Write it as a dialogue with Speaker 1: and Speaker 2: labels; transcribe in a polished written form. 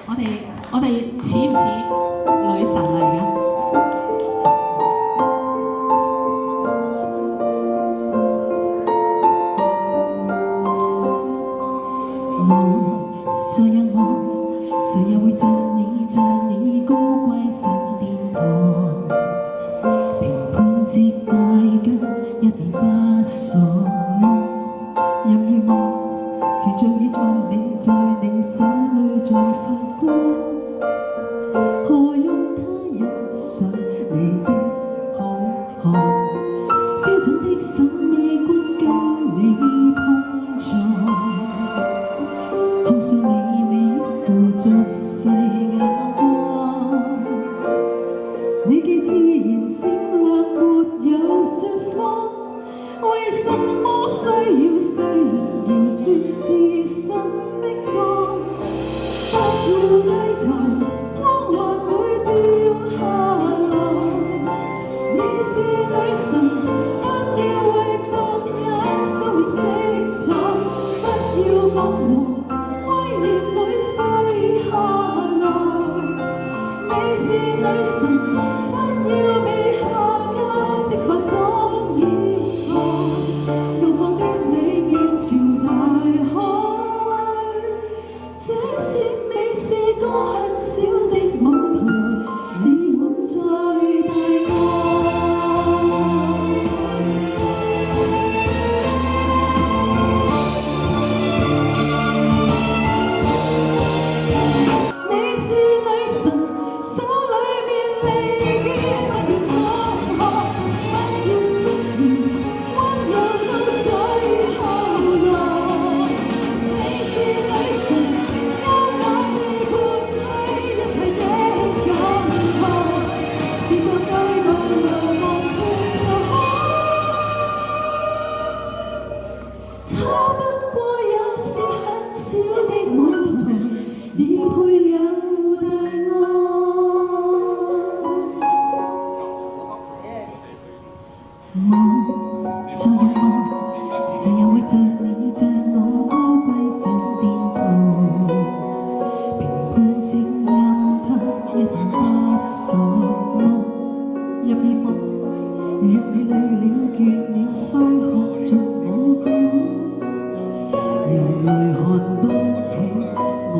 Speaker 1: 我哋似唔似女神啊？而家
Speaker 2: 再有我，誰又會像你高貴神殿堂？評判值大家一年不爽，任意望，權像已在你手裏在發光。何用他欣賞你的海航？標準的審美觀跟你碰撞。控訴你美附着世眼光，你既自然善良沒有說謊，為什麼需要世人饒恕自身的光？不要低頭，光環會掉下來。你是女神，不要為昨晚收斂色彩，不要講和。威嚴會逝下來，你是女神，不要被下嫁的化妝掩蓋，怒放的你面朝大海，這是你是個很小的舞台，你滿載大愛。它不過也是很小的舞台，你配有大愛。我再有夢，誰又會像你像我高貴神殿堂？評判正任他一言不爽，任意望，若你累了倦了，揮汗着我歌。原來看不起我。